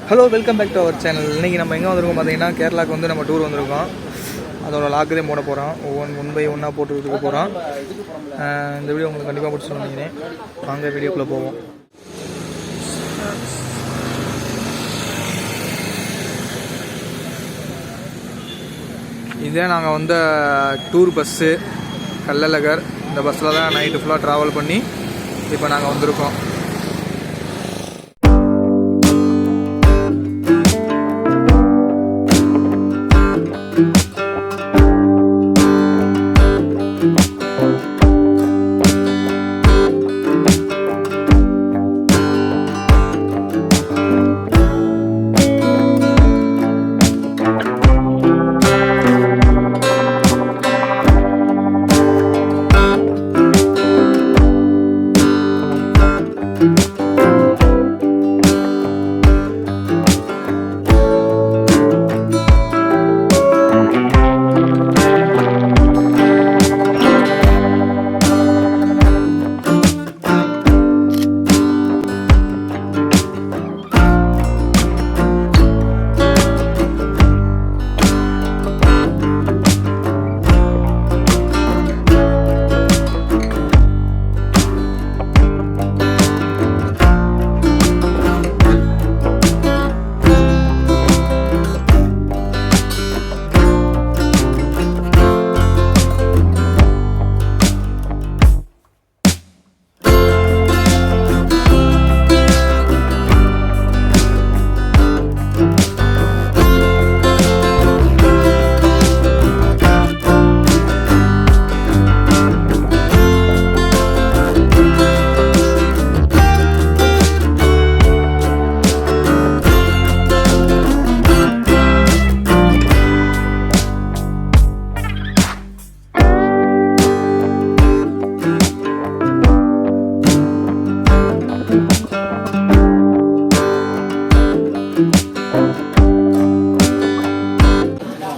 Hello, welcome back to our channel. இன்றைக்கி நம்ம எங்கே வந்திருக்கோம் பார்த்தீங்கன்னா, கேரளாவுக்கு வந்து நம்ம டூர் வந்திருக்கோம். அதோட லாக்கு தான் போட போகிறோம். ஒன் பை ஒன்னாக போட்டுக்கிட்டு போகிறோம். இந்த வீடியோ உங்களுக்கு கண்டிப்பாக பிடிச்சி நினைக்கிறேன். வாங்க வீடியோக்குள்ளே போவோம். இதே நாங்கள் வந்த டூர் பஸ்ஸு கள்ளழகர். இந்த பஸ்ஸில் தான் நைட்டு ஃபுல்லாக ட்ராவல் பண்ணி இப்போ நாங்கள் வந்திருக்கோம்.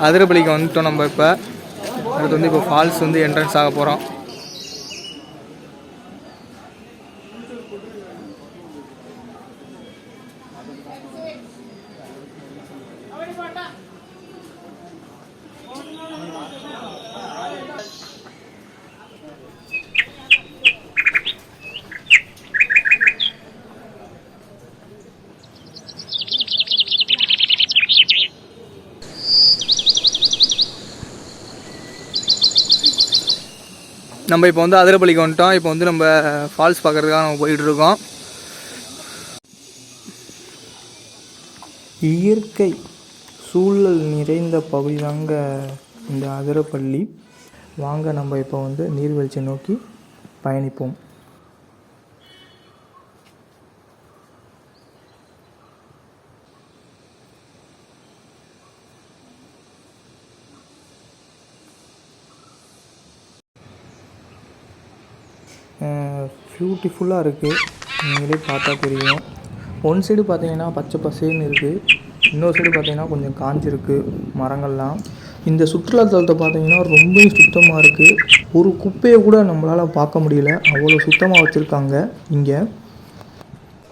அதிரப்பள்ளிக்கு வந்துட்டோம் நம்ம. இப்போ அடுத்து வந்து இப்போ ஃபால்ஸ் வந்து என்ட்ரன்ஸ் ஆக போகிறோம். நம்ம இப்போ வந்து அதிரப்பள்ளிக்கு வந்துட்டோம். இப்போ வந்து நம்ம ஃபால்ஸ் பார்க்குறதுக்காக நம்ம போயிட்டுருக்கோம். இயற்கை சூழல் நிறைந்த பகுதி தாங்க இந்த அதிரப்பள்ளி. வாங்க நம்ம இப்போ வந்து நீர்வீழ்ச்சியை நோக்கி பயணிப்போம். பியூட்டிஃபுல்லாக இருக்குது, நீங்களே பார்த்தா தெரியும். ஒன் சைடு பார்த்தீங்கன்னா பச்சை பசேன்னு இருக்குது, இன்னொரு சைடு பார்த்தீங்கன்னா கொஞ்சம் காஞ்சிருக்கு மரங்கள்லாம். இந்த சுற்றுலாத்தலத்தை பார்த்தீங்கன்னா ரொம்ப சுத்தமாக இருக்குது. ஒரு குப்பையை கூட நம்மளால் பார்க்க முடியல, அவ்வளோ சுத்தமாக வச்சுருக்காங்க இங்கே.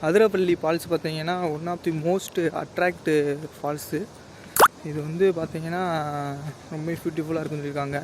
அதிரப்பள்ளி ஃபால்ஸ் பார்த்தீங்கன்னா one of the most attract falls. இது வந்து பார்த்தீங்கன்னா ரொம்ப பியூட்டிஃபுல்லாக இருக்குன்னு சொல்லியிருக்காங்க.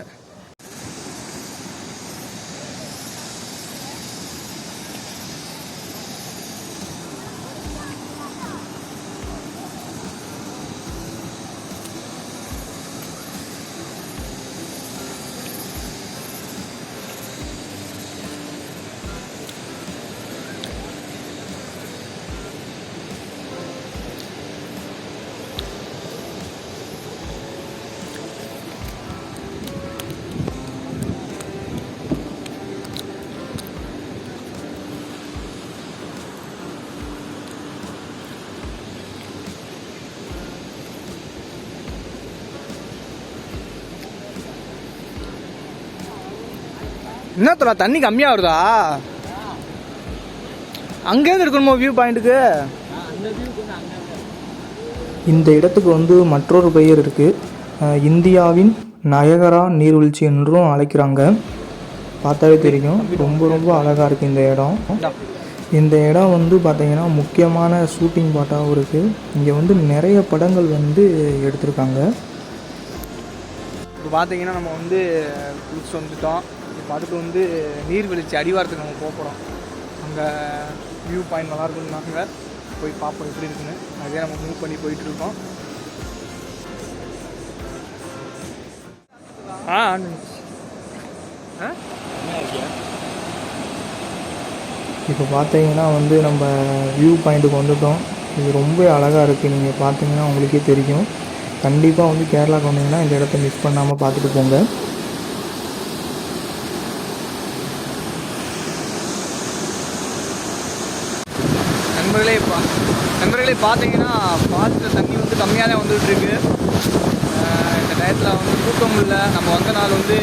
என்னத்தோட தண்ணி கம்மியாக வருதா? அங்கேருந்து இருக்கணுமோ வியூ பாயிண்ட்டுக்கு? இந்த இடத்துக்கு வந்து மற்றொரு பெயர் இருக்குது, இந்தியாவின் நயகரா நீர்வீழ்ச்சி என்றும் அழைக்கிறாங்க. பார்த்தாவே தெரியும், ரொம்ப ரொம்ப அழகாக இருக்குது இந்த இடம். இந்த இடம் வந்து பார்த்திங்கன்னா முக்கியமான ஷூட்டிங் ஸ்பாட்டாகவும் இருக்குது. இங்கே வந்து நிறைய படங்கள் வந்து எடுத்திருக்காங்க. இப்போ பார்த்தீங்கன்னா நம்ம வந்து குளிச்சு வந்துட்டோம். இப்போ அதுக்கு வந்து நீர்வீழ்ச்சி அடிவாரத்துக்கு நம்ம போகிறோம். அங்கே வியூ பாயிண்ட் நல்லா இருக்குன்னாங்க, போய் பார்ப்போம் எப்படி இருக்குன்னு. அதே நம்ம மூவ் பண்ணி போயிட்டுருக்கோம். இப்போ பார்த்தீங்கன்னா வந்து நம்ம வியூ பாயிண்ட்டுக்கு வந்துவிட்டோம். இது ரொம்ப அழகாக இருக்குது. நீங்கள் பார்த்தீங்கன்னா உங்களுக்கே தெரியும். கண்டிப்பாக வந்து கேரளாவுக்கு வந்தீங்கன்னா இந்த இடத்த மிஸ் பண்ணாமல் பார்த்துட்டு போங்க. நண்பர்களே பார்த்தீங்கன்னா ஃபால்ஸில் தண்ணி வந்து கம்மியாக தான் வந்துகிட்ருக்கு. இந்த டயத்தில் வந்து தூக்கம் இல்லை. நம்ம வந்த நாள் வந்து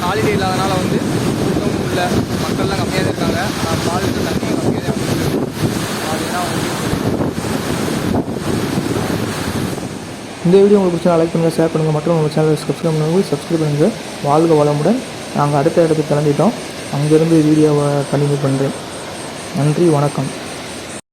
ஹாலிடே இல்லாதனால வந்து தூக்கமும் இல்லை. மக்கள்லாம் கம்மியாக தான் இருக்காங்க. ஆனால் ஃபால்ஸில் தண்ணியும் கம்மியாக தான் வந்துருக்கு. பார்த்தீங்கன்னா இந்த வீடியோ உங்களுக்கு பிடிச்சா லைக் பண்ணுங்கள், ஷேர் பண்ணுங்கள், மற்றும் உங்கள் சேனலை சப்ஸ்கிரைப் பண்ணுங்கள். வாழ்க வளமுடன். நாங்கள் அடுத்த இடத்துக்கு கிளம்பிட்டோம். அங்கேருந்து வீடியோவை கண்டினியூ பண்ணுறேன். நன்றி, வணக்கம்.